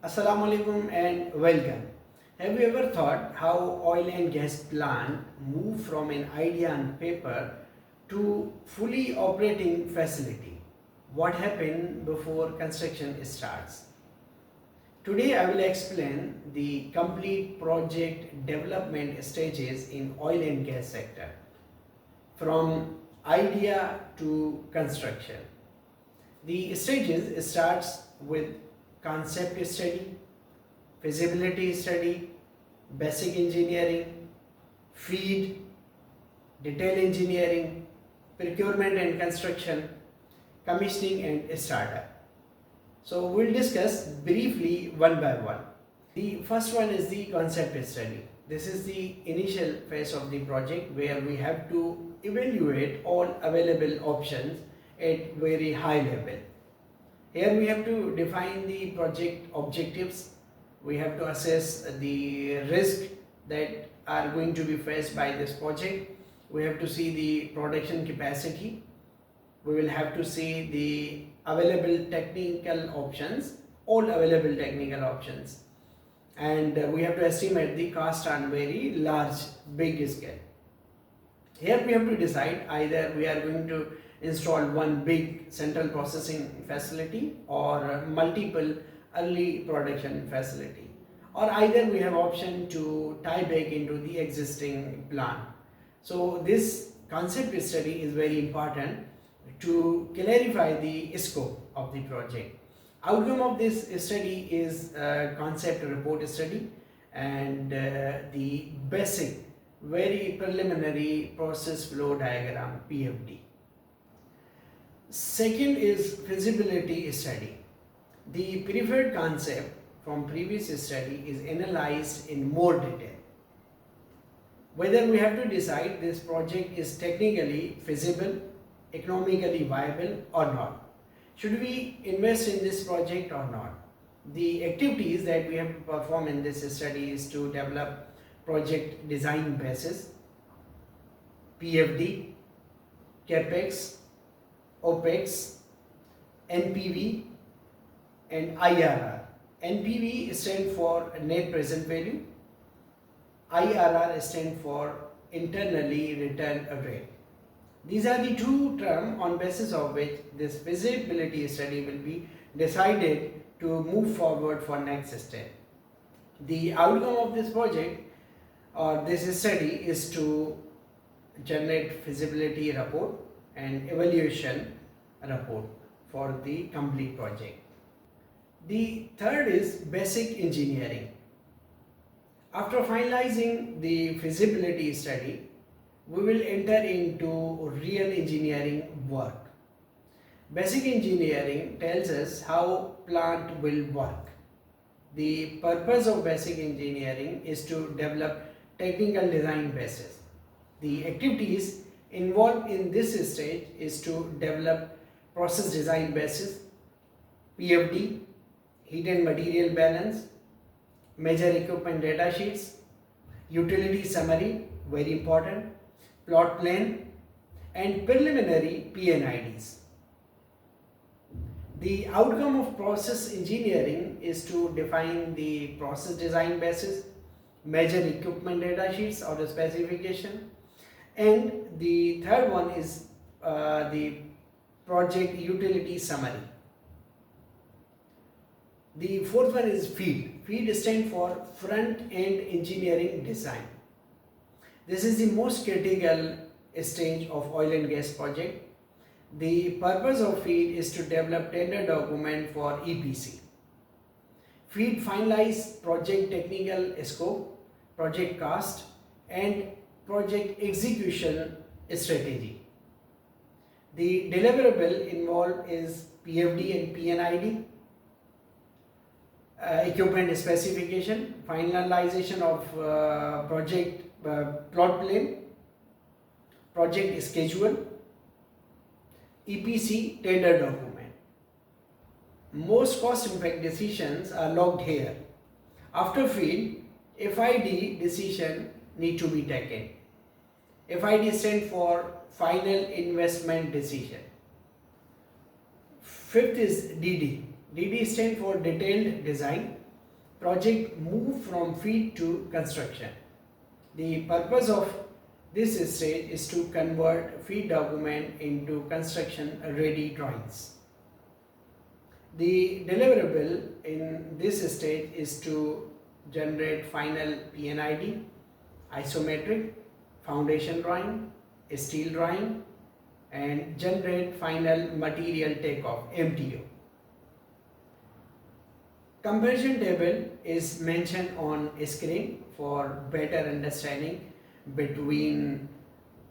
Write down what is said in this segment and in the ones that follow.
Assalamu alaikum and welcome. Have you ever thought how oil and gas plant move from an idea on paper to fully operating facility? What happened before construction starts? Today I will explain the complete project development stages in oil and gas sector from idea to construction. The stages starts with concept study, feasibility study, basic engineering, feed, detail engineering, procurement and construction, commissioning and startup. So we'll discuss briefly one by one. The first one is the concept study. This is the initial phase of the project where we have to evaluate all available options at very high level. Here we have to define the project objectives. We have to assess the risk that are going to be faced by this project. We have to see the production capacity. We will have to see the available technical options, all available technical options. And we have to estimate the cost on very large, big scale. Here we have to decide either we are going to install one big central processing facility or multiple early production facility, or either we have option to tie back into the existing plant. So this concept study is very important to clarify the scope of the project. Outcome of this study is a concept report study and the basic very preliminary process flow diagram PFD. Second is feasibility study. The preferred concept from previous study is analyzed in more detail. Whether we have to decide this project is technically feasible, economically viable or not. Should we invest in this project or not? The activities that we have to perform in this study is to develop project design basis, PFD, CAPEX, OPEX, NPV and IRR. NPV stands for net present value, IRR stands for internally return rate. These are the two terms on basis of which this feasibility study will be decided to move forward for next step. The outcome of this project or this study is to generate feasibility report and evaluation report for the complete project. The third is basic engineering. After finalizing the feasibility study, we will enter into real engineering work. Basic engineering tells us how plant will work. The purpose of basic engineering is to develop technical design basis. The activities involved in this stage is to develop process design basis, PFD, heat and material balance, major equipment data sheets, utility summary, very important, plot plan and preliminary PNIDs. The outcome of process engineering is to define the process design basis, major equipment data sheets or the specification, and the third one is the project utility summary. The fourth one is FEED. FEED stands for front end engineering design. This is the most critical stage of oil and gas project. The purpose of FEED is to develop tender document for EPC. FEED finalize project technical scope, project cost and project execution strategy. The deliverable involved is PFD and PNID, equipment specification, finalization of project plot plan, project schedule, EPC tender document. Most cost impact decisions are logged here. After FEED, FID decision need to be taken. FID stands for final investment decision. Fifth is DD. DD stands for detailed design. project move from feed to construction. The purpose of this stage is to convert feed document into construction ready drawings. The deliverable in this stage is to generate final PNID, isometric, foundation drawing, steel drawing, and generate final material takeoff MTO. Comparison table is mentioned on screen for better understanding between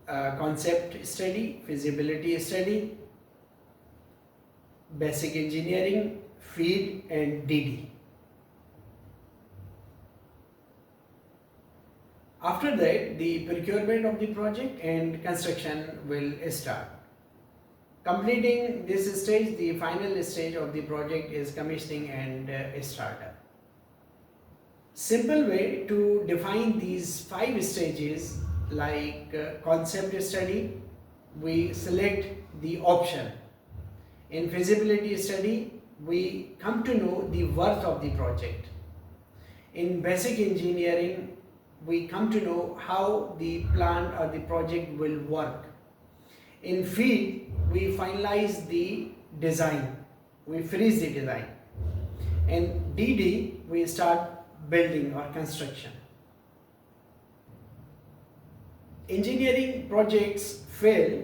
concept study, feasibility study, basic engineering, feed and DD. After that, the procurement of the project and construction will start. Completing this stage, the final stage of the project is commissioning and startup. Simple way to define these 5 stages, like concept study, we select the option. In feasibility study, we come to know the worth of the project. In basic engineering, we come to know how the plant or the project will work. In feed, we finalize the design, we freeze the design. In DD, we start building or construction. Engineering projects fail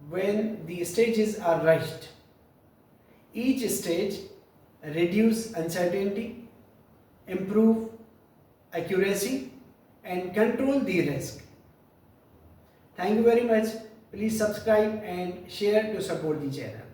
when the stages are rushed. Each stage reduce uncertainty, improve accuracy, and control the risk. Thank you very much. Please subscribe and share to support the channel.